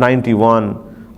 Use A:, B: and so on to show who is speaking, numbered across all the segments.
A: 91।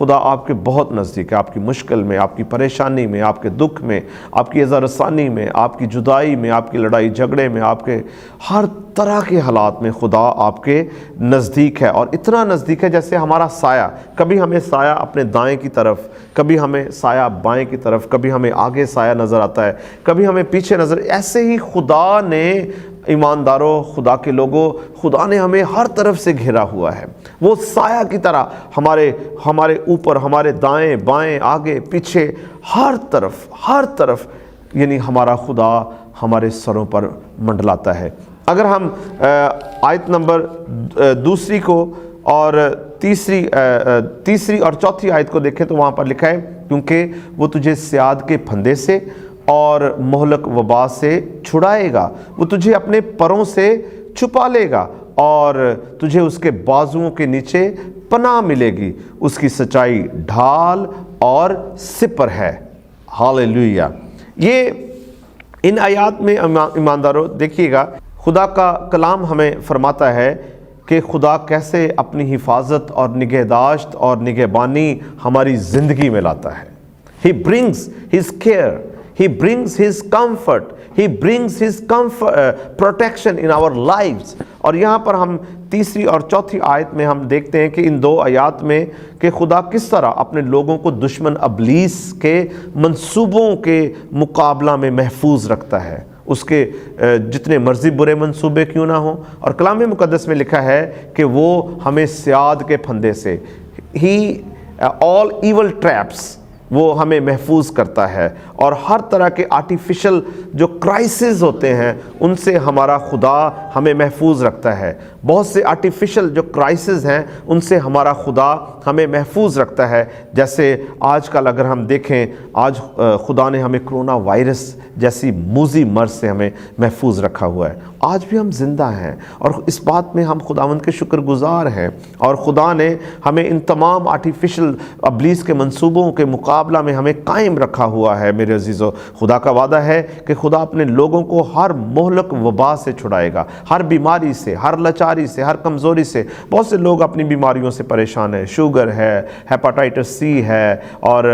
A: خدا آپ کے بہت نزدیک ہے، آپ کی مشکل میں، آپ کی پریشانی میں، آپ کے دکھ میں، آپ کی اذى رسانی میں، آپ کی جدائی میں، آپ کی لڑائی جھگڑے میں، آپ کے ہر طرح کے حالات میں خدا آپ کے نزدیک ہے، اور اتنا نزدیک ہے جیسے ہمارا سایہ۔ کبھی ہمیں سایہ اپنے دائیں کی طرف، کبھی ہمیں سایہ بائیں کی طرف، کبھی ہمیں آگے سایہ نظر آتا ہے، کبھی ہمیں پیچھے نظر، ایسے ہی خدا نے ایمانداروں، خدا کے لوگوں، خدا نے ہمیں ہر طرف سے گھیرا ہوا ہے۔ وہ سایہ کی طرح ہمارے اوپر، ہمارے دائیں بائیں آگے پیچھے ہر طرف یعنی ہمارا خدا ہمارے سروں پر منڈلاتا ہے۔ اگر ہم آیت نمبر دوسری کو اور تیسری اور چوتھی آیت کو دیکھیں تو وہاں پر لکھا ہے، کیونکہ وہ تجھے سیاد کے پھندے سے اور مہلک وبا سے چھڑائے گا، وہ تجھے اپنے پروں سے چھپا لے گا اور تجھے اس کے بازوؤں کے نیچے پناہ ملے گی، اس کی سچائی ڈھال اور سپر ہے۔ ہاللیلویہ۔ یہ ان آیات میں ایمانداروں دیکھیے گا، خدا کا کلام ہمیں فرماتا ہے کہ خدا کیسے اپنی حفاظت اور نگہداشت اور نگہبانی ہماری زندگی میں لاتا ہے۔ He brings his care, he brings his comfort, he brings his protection in our lives۔ اور یہاں پر ہم تیسری اور چوتھی آیت میں ہم دیکھتے ہیں کہ ان دو آیات میں کہ خدا کس طرح اپنے لوگوں کو دشمن ابلیس کے منصوبوں کے مقابلہ میں محفوظ رکھتا ہے، اس کے جتنے مرضی برے منصوبے کیوں نہ ہوں۔ اور کلام مقدس میں لکھا ہے کہ وہ ہمیں سیاد کے پھندے سے، all evil traps، وہ ہمیں محفوظ کرتا ہے، اور ہر طرح کے آرٹیفیشل جو کرائسز ہوتے ہیں ان سے ہمارا خدا ہمیں محفوظ رکھتا ہے۔ بہت سے آرٹیفیشل جو کرائسز ہیں ان سے ہمارا خدا ہمیں محفوظ رکھتا ہے۔ جیسے آج کل اگر ہم دیکھیں، آج خدا نے ہمیں کرونا وائرس جیسی موذی مرض سے ہمیں محفوظ رکھا ہوا ہے، آج بھی ہم زندہ ہیں، اور اس بات میں ہم خداوند کے شکر گزار ہیں، اور خدا نے ہمیں ان تمام آرٹیفیشل ابلیس کے منصوبوں کے مقابلہ میں ہمیں قائم رکھا ہوا ہے۔ میرے عزیزو، خدا کا وعدہ ہے کہ خدا اپنے لوگوں کو ہر مہلک وبا سے چھڑائے گا، ہر بیماری سے، ہر لاچاری سے، ہر کمزوری سے۔ بہت سے لوگ اپنی بیماریوں سے پریشان ہیں، شوگر ہے، ہیپاٹائٹس سی ہے، اور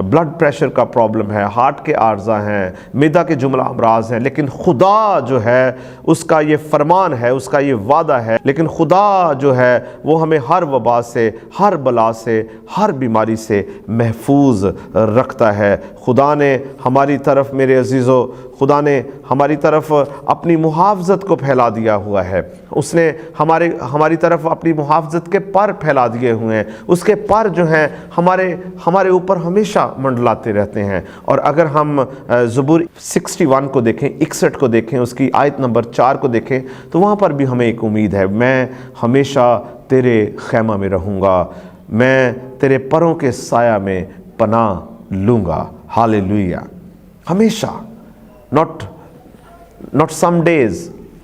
A: بلڈ پریشر کا پرابلم ہے، ہارٹ کے عارضہ ہیں، معدہ کے جملہ امراض ہیں، لیکن خدا جو ہے اس کا یہ فرمان ہے، اس کا یہ وعدہ ہے، لیکن خدا جو ہے وہ ہمیں ہر وبا سے، ہر بلا سے، ہر بیماری سے محفوظ رکھتا ہے۔ خدا نے ہماری طرف، میرے عزیزو، خدا نے ہماری طرف اپنی محافظت کو پھیلا دیا ہوا ہے۔ اس نے ہماری طرف اپنی محافظت کے پر پھیلا دیے ہوئے ہیں، اس کے پر جو ہیں ہمارے اوپر ہمیشہ منڈلاتے رہتے ہیں۔ اور اگر ہم زبور 61 کو دیکھیں، 61 کو دیکھیں، اس کی آیت نمبر 4 کو دیکھیں تو وہاں پر بھی ہمیں ایک امید ہے، میں ہمیشہ تیرے خیمہ میں رہوں گا، میں تیرے پروں کے سایہ میں پناہ لوں گا۔ ہاللیلویہ۔ ہمیشہ، not some days۔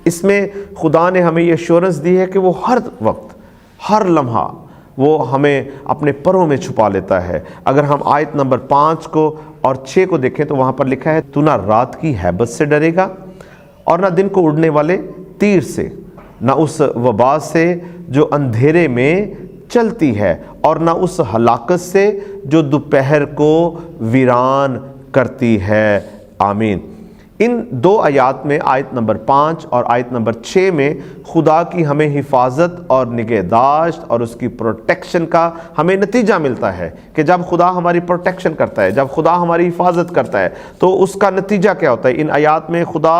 A: اس میں خدا نے ہمیں یہ ایشورنس دی ہے کہ وہ ہر وقت، ہر لمحہ وہ ہمیں اپنے پروں میں چھپا لیتا ہے۔ اگر ہم آیت نمبر 5 کو اور 6 کو دیکھیں تو وہاں پر لکھا ہے، تو نہ رات کی ہیبت سے ڈرے گا اور نہ دن کو اڑنے والے تیر سے، نہ اس وبا سے جو اندھیرے میں چلتی ہے، اور نہ اس ہلاکت سے جو دوپہر کو ویران کرتی ہے۔ آمین۔ ان دو آیات میں، آیت نمبر 5 اور آیت نمبر 6 میں، خدا کی ہمیں حفاظت اور نگہداشت اور اس کی پروٹیکشن کا ہمیں نتیجہ ملتا ہے کہ جب خدا ہماری پروٹیکشن کرتا ہے، جب خدا ہماری حفاظت کرتا ہے تو اس کا نتیجہ کیا ہوتا ہے۔ ان آیات میں خدا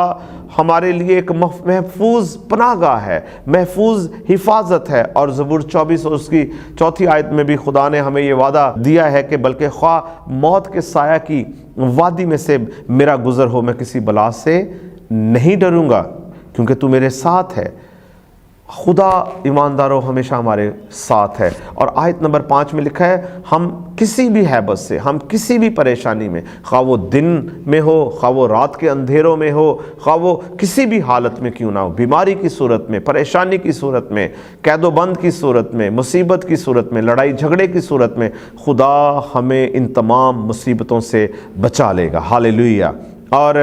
A: ہمارے لیے ایک محفوظ پناہ گاہ ہے، محفوظ حفاظت ہے۔ اور زبور 24 اور اس کی 4 آیت میں بھی خدا نے ہمیں یہ وعدہ دیا ہے کہ بلکہ خواہ موت کے سایہ کی وادی میں سے میرا گزر ہو، میں کسی بلا سے نہیں ڈروں گا کیونکہ تو میرے ساتھ ہے۔ خدا ایمانداروں ہمیشہ ہمارے ساتھ ہے۔ اور آیت نمبر 5 میں لکھا ہے، ہم کسی بھی ہیبت سے، ہم کسی بھی پریشانی میں، خواہ وہ دن میں ہو، خواہ وہ رات کے اندھیروں میں ہو، خواہ وہ کسی بھی حالت میں کیوں نہ ہو، بیماری کی صورت میں، پریشانی کی صورت میں، قید و بند کی صورت میں، مصیبت کی صورت میں، لڑائی جھگڑے کی صورت میں، خدا ہمیں ان تمام مصیبتوں سے بچا لے گا۔ ہاللیلویہ۔ اور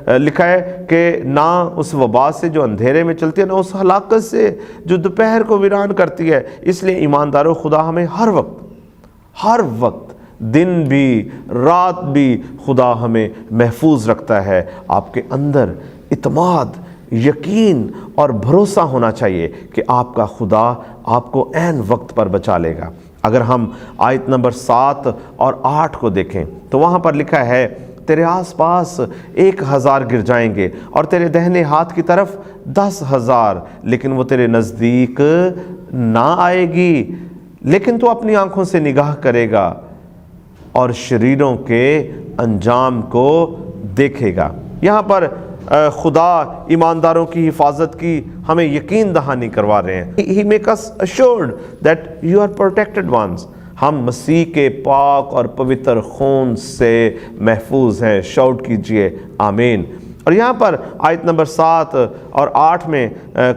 A: لکھا ہے کہ نہ اس وبا سے جو اندھیرے میں چلتی ہے، نہ اس ہلاکت سے جو دوپہر کو ویران کرتی ہے۔ اس لیے ایمانداروں، خدا ہمیں ہر وقت ہر وقت دن بھی رات بھی خدا ہمیں محفوظ رکھتا ہے۔ آپ کے اندر اعتماد، یقین اور بھروسہ ہونا چاہیے کہ آپ کا خدا آپ کو عین وقت پر بچا لے گا۔ اگر ہم آیت نمبر 7 اور 8 کو دیکھیں تو وہاں پر لکھا ہے، تیرے آس پاس 1000 گر جائیں گے اور تیرے دہنے ہاتھ کی طرف 10,000، لیکن وہ تیرے نزدیک نہ آئے گی، لیکن تو اپنی آنکھوں سے نگاہ کرے گا اور شریروں کے انجام کو دیکھے گا۔ یہاں پر خدا ایمانداروں کی حفاظت کی ہمیں یقین دہانی کروا رہے ہیں۔ He make us assured that you are protected ones۔ ہم مسیح کے پاک اور پوتر خون سے محفوظ ہیں۔ شاؤٹ کیجئے آمین۔ اور یہاں پر آیت نمبر 7 اور 8 میں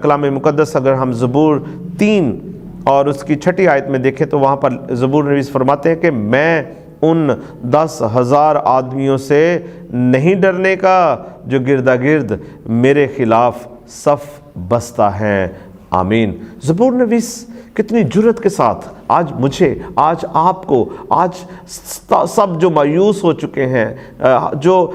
A: کلام مقدس اگر ہم زبور 3 اور اس کی 6 آیت میں دیکھیں تو وہاں پر زبور نویس فرماتے ہیں کہ میں ان 10,000 آدمیوں سے نہیں ڈرنے کا جو گردا گرد میرے خلاف صف بستہ ہیں۔ آمین۔ زبور نویس کتنی جرت کے ساتھ آج مجھے، آج آپ کو، آج سب جو مایوس ہو چکے ہیں، جو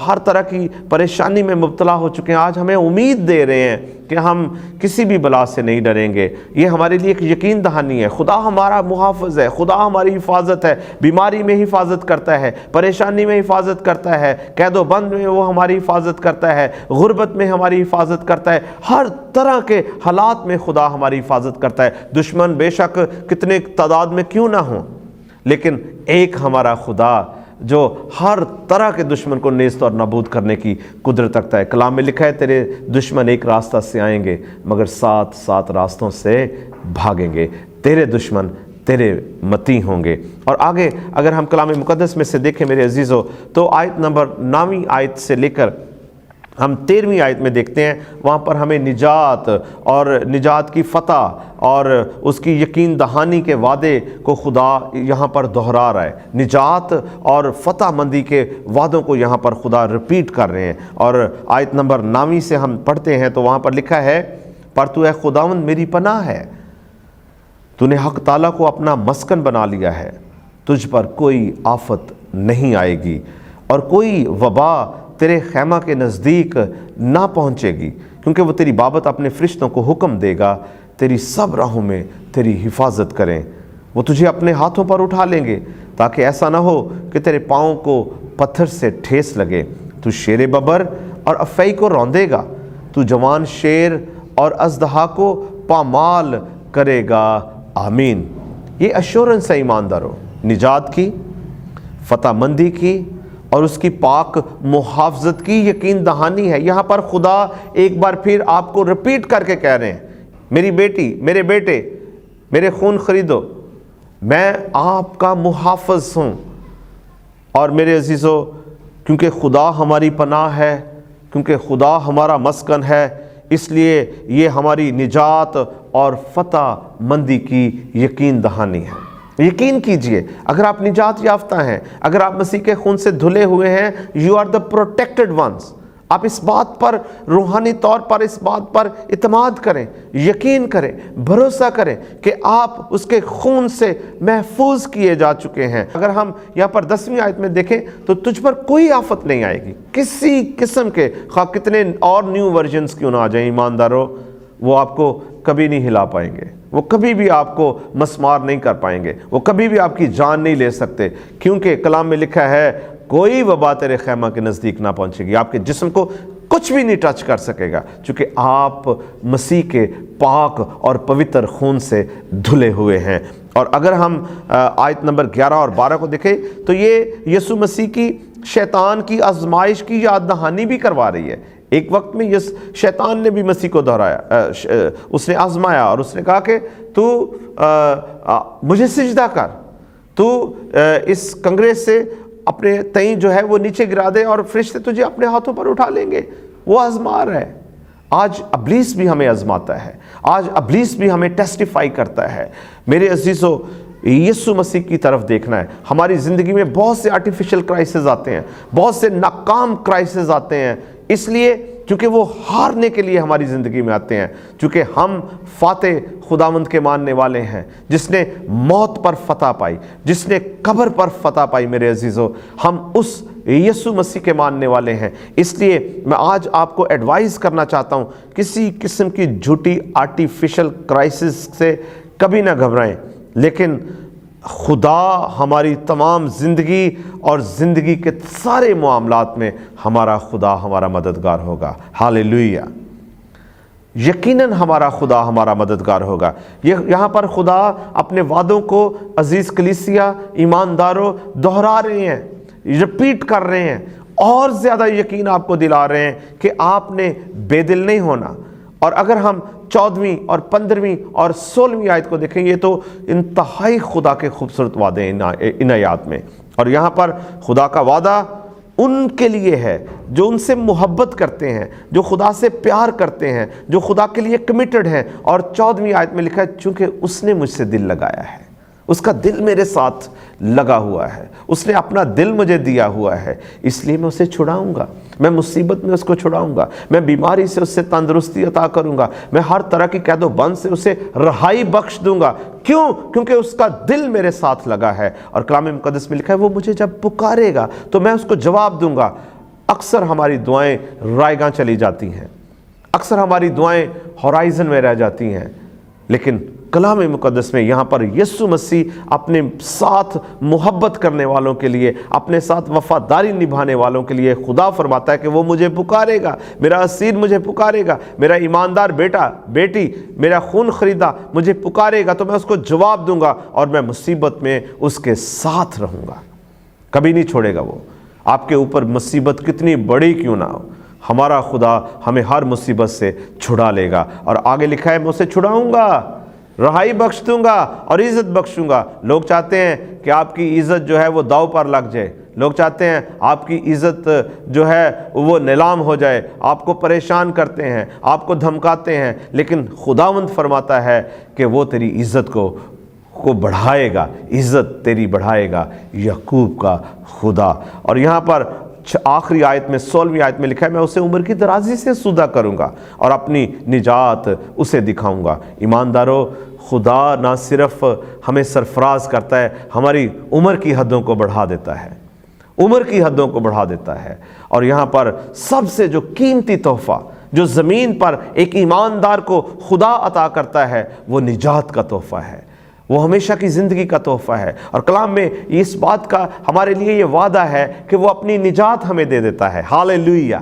A: ہر طرح کی پریشانی میں مبتلا ہو چکے ہیں، آج ہمیں امید دے رہے ہیں کہ ہم کسی بھی بلا سے نہیں ڈریں گے۔ یہ ہمارے لیے ایک یقین دہانی ہے۔ خدا ہمارا محافظ ہے، خدا ہماری حفاظت ہے، بیماری میں حفاظت کرتا ہے، پریشانی میں حفاظت کرتا ہے، قید و بند میں وہ ہماری حفاظت کرتا ہے، غربت میں ہماری حفاظت کرتا ہے، ہر طرح کے حالات میں خدا ہماری حفاظت کرتا ہے۔ دشمن بے شک کتنے تعداد میں کیوں نہ ہوں، لیکن ایک ہمارا خدا جو ہر طرح کے دشمن کو نیست اور نابود کرنے کی قدرت رکھتا ہے۔ کلام میں لکھا ہے، تیرے دشمن ایک راستہ سے آئیں گے مگر 7 راستوں سے بھاگیں گے، تیرے دشمن تیرے متی ہوں گے۔ اور آگے اگر ہم کلام مقدس میں سے دیکھیں میرے عزیزو تو آیت نمبر 9 آیت سے لے کر ہم 13 آیت میں دیکھتے ہیں، وہاں پر ہمیں نجات اور نجات کی فتح اور اس کی یقین دہانی کے وعدے کو خدا یہاں پر دہرا رہا ہے۔ نجات اور فتح مندی کے وعدوں کو یہاں پر خدا ریپیٹ کر رہے ہیں۔ اور آیت نمبر 9 سے ہم پڑھتے ہیں تو وہاں پر لکھا ہے، پر تو اے خداوند میری پناہ ہے، تو نے حق تعالیٰ کو اپنا مسکن بنا لیا ہے، تجھ پر کوئی آفت نہیں آئے گی اور کوئی وبا تیرے خیمہ کے نزدیک نہ پہنچے گی، کیونکہ وہ تیری بابت اپنے فرشتوں کو حکم دے گا، تیری سب راہوں میں تیری حفاظت کریں، وہ تجھے اپنے ہاتھوں پر اٹھا لیں گے تاکہ ایسا نہ ہو کہ تیرے پاؤں کو پتھر سے ٹھیس لگے۔ تو شیر ببر اور افعی کو روندے گا، تو جوان شیر اور اژدہا کو پامال کرے گا۔ آمین۔ یہ ایشورنس ہے ایمانداروں، نجات کی، فتح مندی کی اور اس کی پاک محافظت کی یقین دہانی ہے۔ یہاں پر خدا ایک بار پھر آپ کو ریپیٹ کر کے کہہ رہے ہیں، میری بیٹی، میرے بیٹے، میرے خون خریدو، میں آپ کا محافظ ہوں۔ اور میرے عزیزو، کیونکہ خدا ہماری پناہ ہے، کیونکہ خدا ہمارا مسکن ہے، اس لیے یہ ہماری نجات اور فتح مندی کی یقین دہانی ہے۔ یقین کیجئے، اگر آپ نجات یافتہ ہیں، اگر آپ مسیح کے خون سے دھلے ہوئے ہیں، you are the protected ones۔ آپ اس بات پر روحانی طور پر اس بات پر اعتماد کریں، یقین کریں، بھروسہ کریں کہ آپ اس کے خون سے محفوظ کیے جا چکے ہیں۔ اگر ہم یہاں پر 10ویں آیت میں دیکھیں تو تجھ پر کوئی آفت نہیں آئے گی، کسی قسم کے، خواہ کتنے اور نیو ورژنز کیوں نہ آ جائیں ایمانداروں، وہ آپ کو کبھی نہیں ہلا پائیں گے، وہ کبھی بھی آپ کو مسمار نہیں کر پائیں گے، وہ کبھی بھی آپ کی جان نہیں لے سکتے، کیونکہ کلام میں لکھا ہے کوئی وبا تیرے خیمہ کے نزدیک نہ پہنچے گی، آپ کے جسم کو کچھ بھی نہیں ٹچ کر سکے گا، چونکہ آپ مسیح کے پاک اور پوتر خون سے دھلے ہوئے ہیں۔ اور اگر ہم آیت نمبر 11 اور 12 کو دیکھیں تو یہ یسوع مسیح کی شیطان کی آزمائش کی یاد دہانی بھی کروا رہی ہے۔ ایک وقت میں شیطان نے بھی مسیح کو دہرایا، اس نے آزمایا اور اس نے کہا کہ تو مجھے سجدہ کر، تو اس کنگرے سے اپنے تئیں جو ہے وہ نیچے گرا دے اور فرشتے تجھے اپنے ہاتھوں پر اٹھا لیں گے۔ وہ آزما رہا ہے۔ آج ابلیس بھی ہمیں آزماتا ہے، آج ابلیس بھی ہمیں ٹیسٹیفائی کرتا ہے۔ میرے عزیزو، یسوع مسیح کی طرف دیکھنا ہے۔ ہماری زندگی میں بہت سے آرٹیفیشل کرائسز آتے ہیں، بہت سے ناکام کرائسز آتے ہیں، اس لیے چونکہ وہ ہارنے کے لیے ہماری زندگی میں آتے ہیں، چونکہ ہم فاتح خداوند کے ماننے والے ہیں، جس نے موت پر فتح پائی، جس نے قبر پر فتح پائی۔ میرے عزیزو، ہم اس یسوع مسیح کے ماننے والے ہیں۔ اس لیے میں آج آپ کو ایڈوائز کرنا چاہتا ہوں، کسی قسم کی جھوٹی آرٹیفیشل کرائسس سے کبھی نہ گھبرائیں، لیکن خدا ہماری تمام زندگی اور زندگی کے سارے معاملات میں ہمارا خدا ہمارا مددگار ہوگا۔ ہاللیلویہ! یقیناً ہمارا خدا ہمارا مددگار ہوگا۔ یہاں پر خدا اپنے وعدوں کو عزیز کلیسیا ایمانداروں دہرا رہے ہیں، رپیٹ کر رہے ہیں، اور زیادہ یقین آپ کو دلا رہے ہیں کہ آپ نے بے دل نہیں ہونا۔ اور اگر ہم 14ویں اور 15ویں اور 16ویں آیت کو دیکھیں، یہ تو انتہائی خدا کے خوبصورت وعدے ہیں ان آیات میں۔ اور یہاں پر خدا کا وعدہ ان کے لیے ہے جو ان سے محبت کرتے ہیں، جو خدا سے پیار کرتے ہیں، جو خدا کے لیے کمیٹڈ ہیں۔ اور 14ویں آیت میں لکھا ہے، چونکہ اس نے مجھ سے دل لگایا ہے، اس کا دل میرے ساتھ لگا ہوا ہے، اس نے اپنا دل مجھے دیا ہوا ہے، اس لیے میں اسے چھڑاؤں گا، میں مصیبت میں اس کو چھڑاؤں گا، میں بیماری سے اس سے تندرستی عطا کروں گا، میں ہر طرح کی قید و بند سے اسے رہائی بخش دوں گا۔ کیوں؟ کیونکہ اس کا دل میرے ساتھ لگا ہے۔ اور کلام مقدس میں لکھا ہے، وہ مجھے جب پکارے گا تو میں اس کو جواب دوں گا۔ اکثر ہماری دعائیں رائیگاں چلی جاتی ہیں، اکثر ہماری دعائیں ہورائزن میں رہ جاتی ہیں، لیکن کلام مقدس میں یہاں پر یسوع مسیح اپنے ساتھ محبت کرنے والوں کے لیے، اپنے ساتھ وفاداری نبھانے والوں کے لیے خدا فرماتا ہے کہ وہ مجھے پکارے گا، میرا اسیر مجھے پکارے گا، میرا ایماندار بیٹا بیٹی، میرا خون خریدا مجھے پکارے گا تو میں اس کو جواب دوں گا، اور میں مصیبت میں اس کے ساتھ رہوں گا، کبھی نہیں چھوڑے گا وہ۔ آپ کے اوپر مصیبت کتنی بڑی کیوں نہ ہو، ہمارا خدا ہمیں ہر مصیبت سے چھڑا لے گا۔ اور آگے لکھا ہے، میں اسے چھڑاؤں گا، رہائی بخش دوں گا اور عزت بخشوں گا۔ لوگ چاہتے ہیں کہ آپ کی عزت جو ہے وہ داؤ پر لگ جائے، لوگ چاہتے ہیں آپ کی عزت جو ہے وہ نیلام ہو جائے، آپ کو پریشان کرتے ہیں، آپ کو دھمکاتے ہیں، لیکن خداوند فرماتا ہے کہ وہ تیری عزت کو بڑھائے گا، عزت تیری بڑھائے گا یعقوب کا خدا۔ اور یہاں پر آخری آیت میں 16ویں آیت میں لکھا ہے، میں اسے عمر کی درازی سے سودہ کروں گا اور اپنی نجات اسے دکھاؤں گا۔ ایمانداروں، خدا نہ صرف ہمیں سرفراز کرتا ہے، ہماری عمر کی حدوں کو بڑھا دیتا ہے، عمر کی حدوں کو بڑھا دیتا ہے۔ اور یہاں پر سب سے جو قیمتی تحفہ جو زمین پر ایک ایماندار کو خدا عطا کرتا ہے، وہ نجات کا تحفہ ہے، وہ ہمیشہ کی زندگی کا تحفہ ہے۔ اور کلام میں اس بات کا ہمارے لیے یہ وعدہ ہے کہ وہ اپنی نجات ہمیں دے دیتا ہے۔ ہاللیلویہ!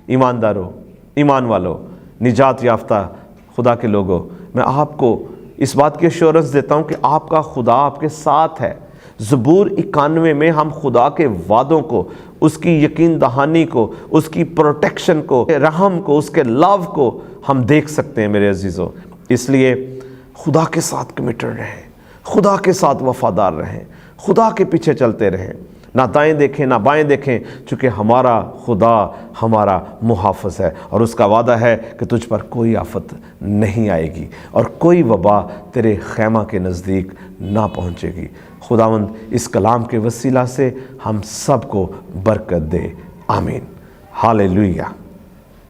A: ایمانداروں، ایمان والو، نجات یافتہ خدا کے لوگوں، میں آپ کو اس بات کی ایشورنس دیتا ہوں کہ آپ کا خدا آپ کے ساتھ ہے۔ زبور 91 میں ہم خدا کے وعدوں کو، اس کی یقین دہانی کو، اس کی پروٹیکشن کو، رحم کو، اس کے لو کو ہم دیکھ سکتے ہیں میرے عزیزوں۔ اس لیے خدا کے ساتھ کمیٹڈ رہیں، خدا کے ساتھ وفادار رہیں، خدا کے پیچھے چلتے رہیں، نہ دائیں دیکھیں نہ بائیں دیکھیں، چونکہ ہمارا خدا ہمارا محافظ ہے، اور اس کا وعدہ ہے کہ تجھ پر کوئی آفت نہیں آئے گی اور کوئی وبا تیرے خیمہ کے نزدیک نہ پہنچے گی۔ خداوند اس کلام کے وسیلہ سے ہم سب کو برکت دے، آمین، ہاللیلویہ۔